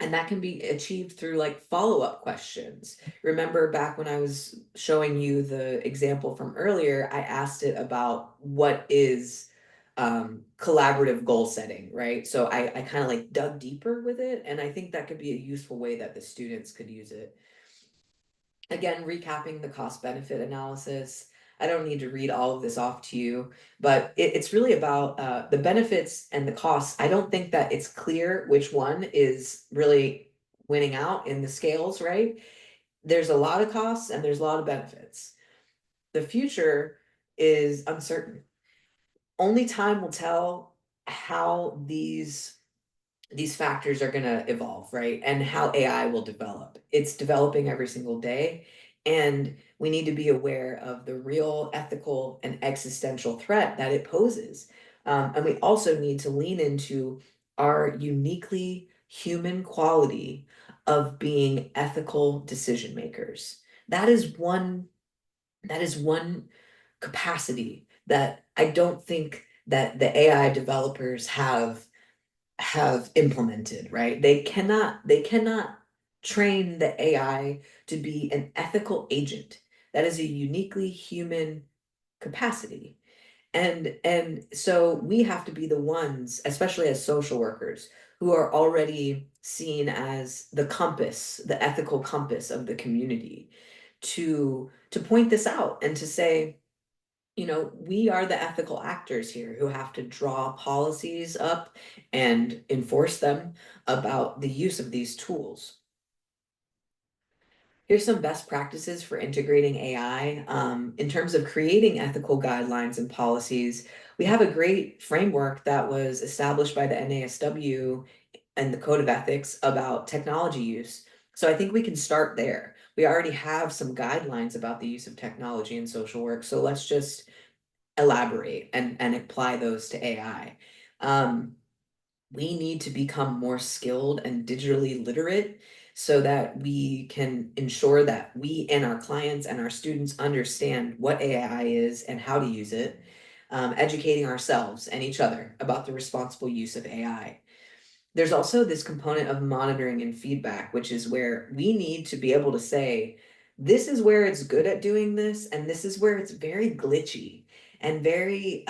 And that can be achieved through like follow-up questions. Remember back when I was showing you the example from earlier, I asked it about what is collaborative goal setting, right? So I kind of like dug deeper with it, and I think that could be a useful way that the students could use it. Again, recapping the cost benefit analysis. I don't need to read all of this off to you, but it's really about the benefits and the costs. I don't think that it's clear which one is really winning out in the scales, right? There's a lot of costs and there's a lot of benefits. The future is uncertain. Only time will tell how these factors are going to evolve, right? And how AI will develop. It's developing every single day. And we need to be aware of the real ethical and existential threat that it poses. And we also need to lean into our uniquely human quality of being ethical decision makers. That is one capacity that I don't think that the AI developers have implemented, right? They cannot train the AI to be an ethical agent. That is a uniquely human capacity. And so we have to be the ones, especially as social workers, who are already seen as the compass, the ethical compass of the community, to point this out and to say, we are the ethical actors here who have to draw policies up and enforce them about the use of these tools. Here's some best practices for integrating AI. In terms of creating ethical guidelines and policies, we have a great framework that was established by the NASW and the Code of Ethics about technology use. So I think we can start there. We already have some guidelines about the use of technology in social work. So let's just elaborate and apply those to AI. Um, we need to become more skilled and digitally literate so that we can ensure that we and our clients and our students understand what AI is and how to use it, educating ourselves and each other about the responsible use of AI. There's also this component of monitoring and feedback, which is where we need to be able to say, this is where it's good at doing this, and this is where it's very glitchy and very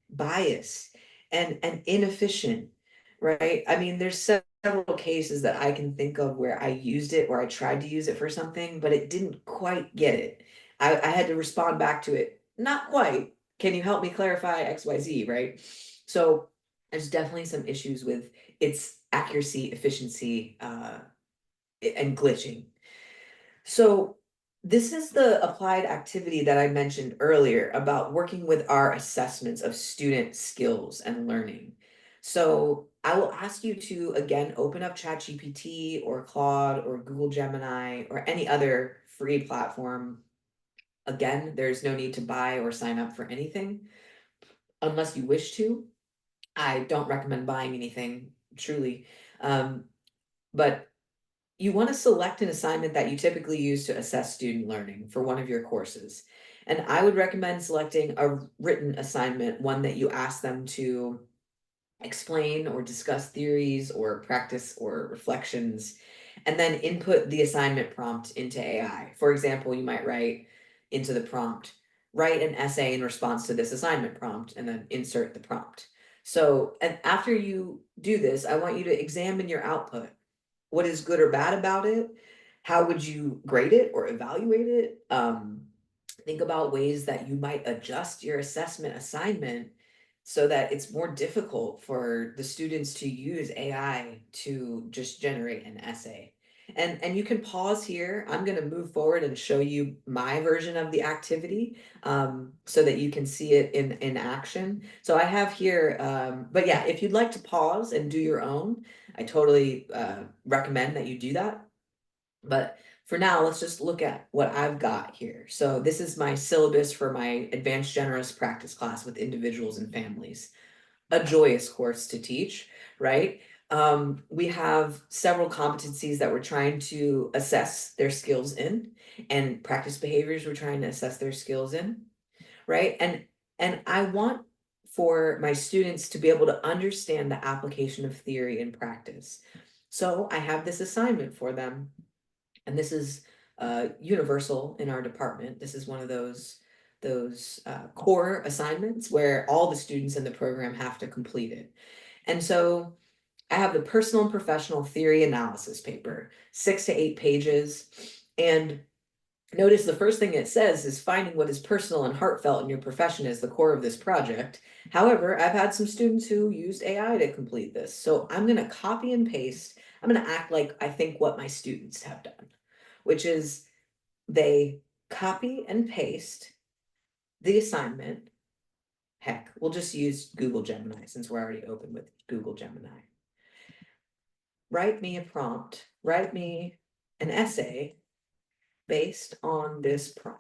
biased and inefficient, right? I mean, there's several cases that I can think of where I used it, where I tried to use it for something, but it didn't quite get it. I had to respond back to it, not quite. Can you help me clarify XYZ, right? So there's definitely some issues with its accuracy, efficiency, and glitching. So this is the applied activity that I mentioned earlier about working with our assessments of student skills and learning. So I will ask you to again open up ChatGPT or Claude or Google Gemini or any other free platform. Again, there's no need to buy or sign up for anything unless you wish to. I don't recommend buying anything, truly. Um, but you want to select an assignment that you typically use to assess student learning for one of your courses. And I would recommend selecting a written assignment, one that you ask them to explain or discuss theories or practice or reflections, and then input the assignment prompt into AI. For example, you might write into the prompt, write an essay in response to this assignment prompt, and then insert the prompt. So, and after you do this, I want you to examine your output. What is good or bad about it? How would you grade it or evaluate it? Think about ways that you might adjust your assessment assignment so that it's more difficult for the students to use AI to just generate an essay. And you can pause here. I'm going to move forward and show you my version of the activity so that you can see it in action. So I have here, but yeah, if you'd like to pause and do your own, I totally recommend that you do that. But for now, let's just look at what I've got here. So this is my syllabus for my advanced generous practice class with individuals and families. A joyous course to teach, right? We have several competencies that we're trying to assess their skills in, and practice behaviors we're trying to assess their skills in, right? And I want for my students to be able to understand the application of theory in practice. So I have this assignment for them, and this is universal in our department. This is one of those core assignments where all the students in the program have to complete it. And so I have the personal and professional theory analysis paper, 6 to 8 pages. And notice the first thing it says is finding what is personal and heartfelt in your profession is the core of this project. However, I've had some students who used AI to complete this. So I'm going to copy and paste. I'm going to act like I think what my students have done, which is they copy and paste the assignment. Heck, we'll just use Google Gemini since we're already open with Google Gemini. Write me a prompt, write me an essay based on this prompt.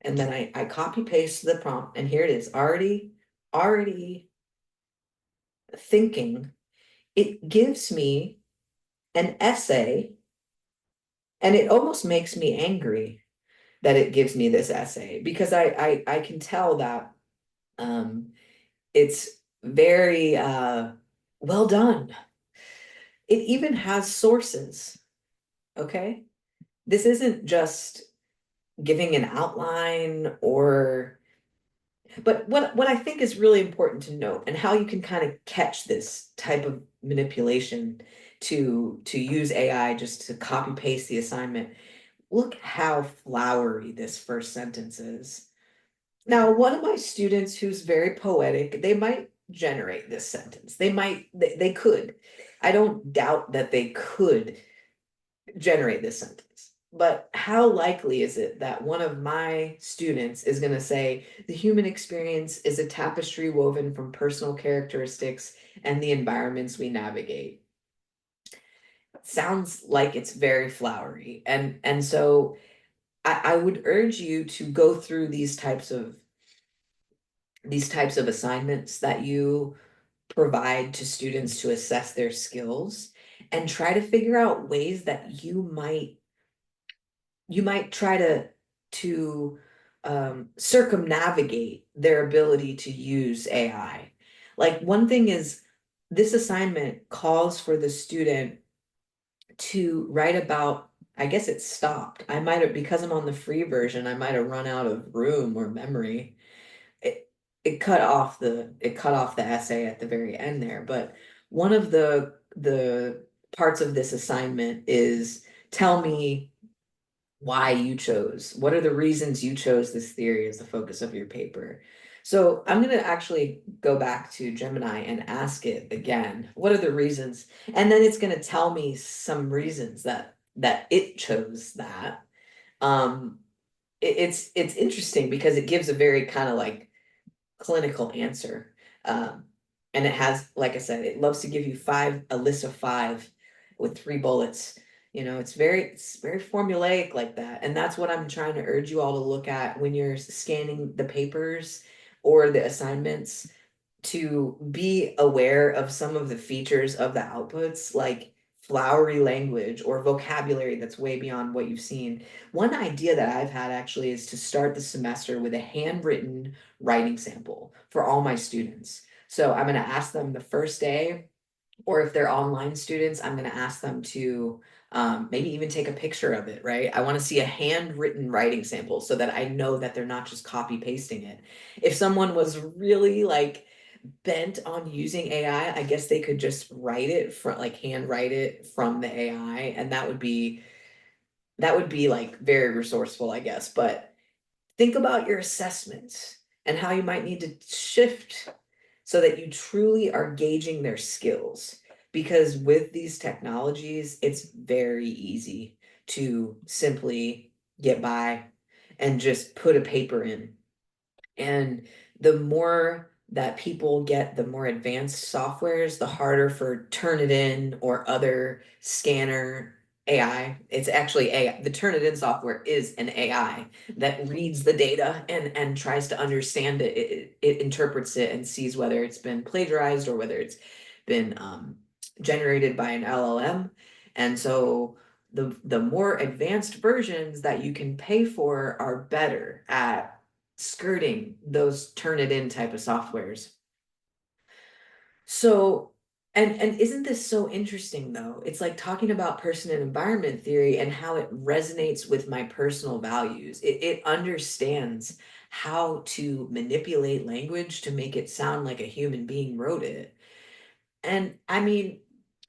And then I copy paste the prompt, and here it is, already thinking. It gives me an essay, and it almost makes me angry that it gives me this essay because I can tell that it's very well done. It even has sources, okay? This isn't just giving an outline or but what I think is really important to note and how you can kind of catch this type of manipulation to use AI just to copy paste the assignment. Look how flowery this first sentence is. Now, one of my students who's very poetic, they might generate this sentence. They could. I don't doubt that they could generate this sentence. But how likely is it that one of my students is going to say, the human experience is a tapestry woven from personal characteristics and the environments we navigate? Sounds like it's very flowery. And so I would urge you to go through these types of assignments that you provide to students to assess their skills and try to figure out ways that you might try to circumnavigate their ability to use AI. Like one thing is this assignment calls for the student to write about, I guess it stopped. I might have, because I'm on the free version, I might have run out of room or memory. It cut off the essay at the very end there, but one of the parts of this assignment is tell me why you chose. What are the reasons you chose this theory as the focus of your paper? So I'm going to actually go back to Gemini and ask it again, what are the reasons? And then it's going to tell me some reasons that it chose that. Um, it's interesting because it gives a very kind of like clinical answer. Um, and it has, like I said, it loves to give you a list of five with 3 bullets. It's very formulaic like that. And that's what I'm trying to urge you all to look at when you're scanning the papers or the assignments, to be aware of some of the features of the outputs, like flowery language or vocabulary that's way beyond what you've seen. One idea that I've had actually is to start the semester with a handwritten writing sample for all my students. So I'm going to ask them the first day, or if they're online students, I'm going to ask them to maybe even take a picture of it, right? I want to see a handwritten writing sample so that I know that they're not just copy pasting it. If someone was really like bent on using AI, I guess they could just write it from like handwrite it from the AI, and that would be like very resourceful, I guess. But think about your assessments and how you might need to shift so that you truly are gauging their skills. Because with these technologies, it's very easy to simply get by and just put a paper in. And the more that people get, the more advanced softwares, the harder for Turnitin or other scanner AI. It's actually AI. The Turnitin software is an AI that reads the data and tries to understand it. It interprets it and sees whether it's been plagiarized or whether it's been generated by an LLM. And so the more advanced versions that you can pay for are better at skirting those Turnitin type of softwares. So And isn't this so interesting though? It's like talking about person and environment theory and how it resonates with my personal values. It understands how to manipulate language to make it sound like a human being wrote it. And I mean,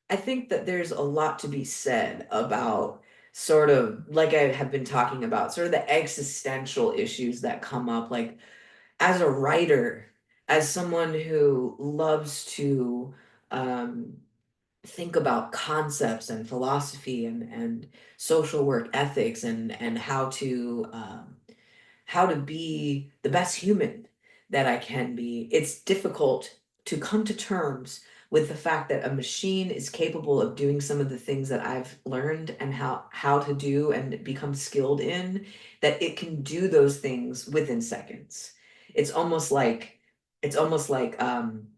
I think that there's a lot to be said about sort of like I have been talking about, sort of the existential issues that come up, like as a writer, as someone who loves to um, think about concepts and philosophy and social work ethics and how to be the best human that I can be, it's difficult to come to terms with the fact that a machine is capable of doing some of the things that I've learned and how to do and become skilled in, that it can do those things within seconds. It's almost like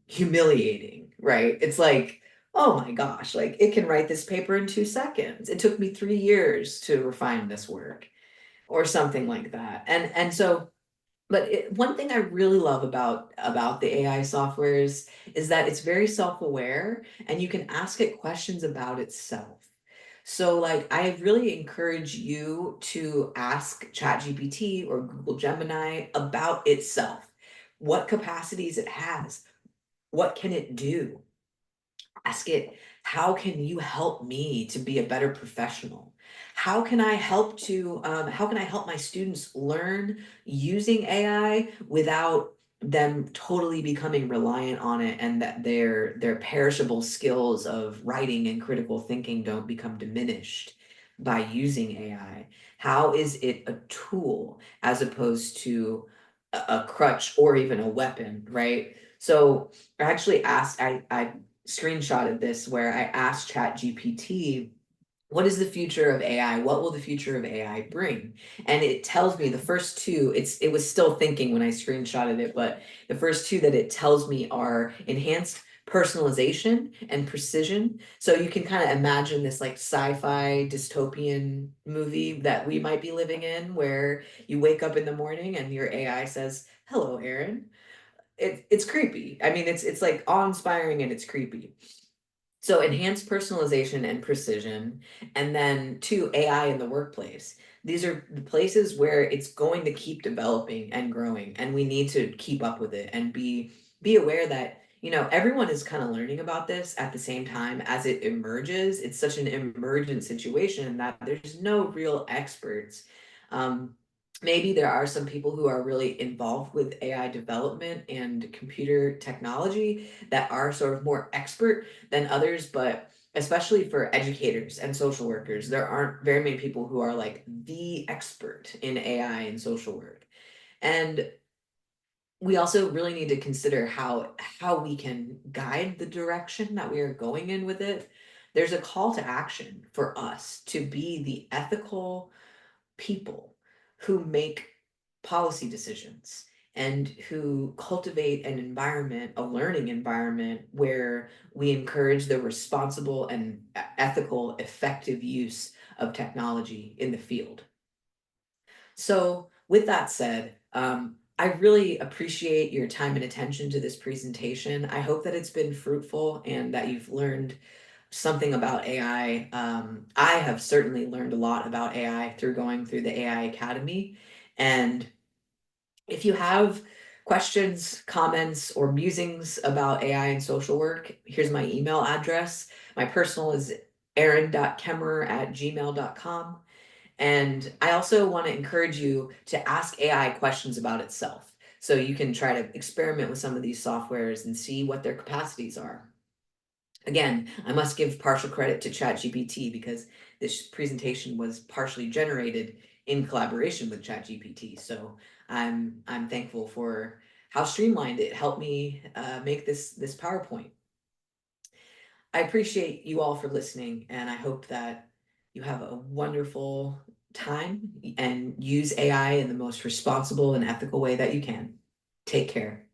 humiliating, right? It's like, oh my gosh, like it can write this paper in 2 seconds. It took me 3 years to refine this work or something like that. And so one thing I really love about the AI softwares is that it's very self-aware and you can ask it questions about itself. So like I really encourage you to ask ChatGPT or Google Gemini about itself. What capacities it has, what can it do? Ask it, how can you help me to be a better professional? How can I help my students learn using AI without them totally becoming reliant on it and that their perishable skills of writing and critical thinking don't become diminished by using AI? How is it a tool as opposed to a crutch or even a weapon, right? So I actually asked, I screenshotted this where I asked ChatGPT, what is the future of AI? What will the future of AI bring? And it tells me the first two, it was still thinking when I screenshotted it, but the first two that it tells me are enhanced personalization and precision. So you can kind of imagine this like sci-fi dystopian movie that we might be living in where you wake up in the morning and your AI says, "Hello, Aaron." It's creepy. I mean, it's like awe-inspiring and it's creepy. So enhanced personalization and precision, and then two, AI in the workplace. These are the places where it's going to keep developing and growing, and we need to keep up with it and be aware that, everyone is kind of learning about this at the same time as it emerges. It's such an emergent situation that there's no real experts. Um, Maybe there are some people who are really involved with AI development and computer technology that are sort of more expert than others, but especially for educators and social workers, there aren't very many people who are like the expert in AI and social work. And we also really need to consider how we can guide the direction that we are going in with it. There's a call to action for us to be the ethical people who make policy decisions and who cultivate an environment, a learning environment where we encourage the responsible and ethical, effective use of technology in the field. So, with that said, I really appreciate your time and attention to this presentation. I hope that it's been fruitful and that you've learned something about AI. I have certainly learned a lot about AI through going through the AI Academy. And if you have questions, comments, or musings about AI and social work, here's my email address. My personal is aaron.kemmerer@gmail.com. And I also want to encourage you to ask AI questions about itself. So you can try to experiment with some of these softwares and see what their capacities are. Again, I must give partial credit to ChatGPT because this presentation was partially generated in collaboration with ChatGPT. So I'm thankful for how streamlined it helped me make this PowerPoint. I appreciate you all for listening, and I hope that you have a wonderful time and use AI in the most responsible and ethical way that you can. Take care.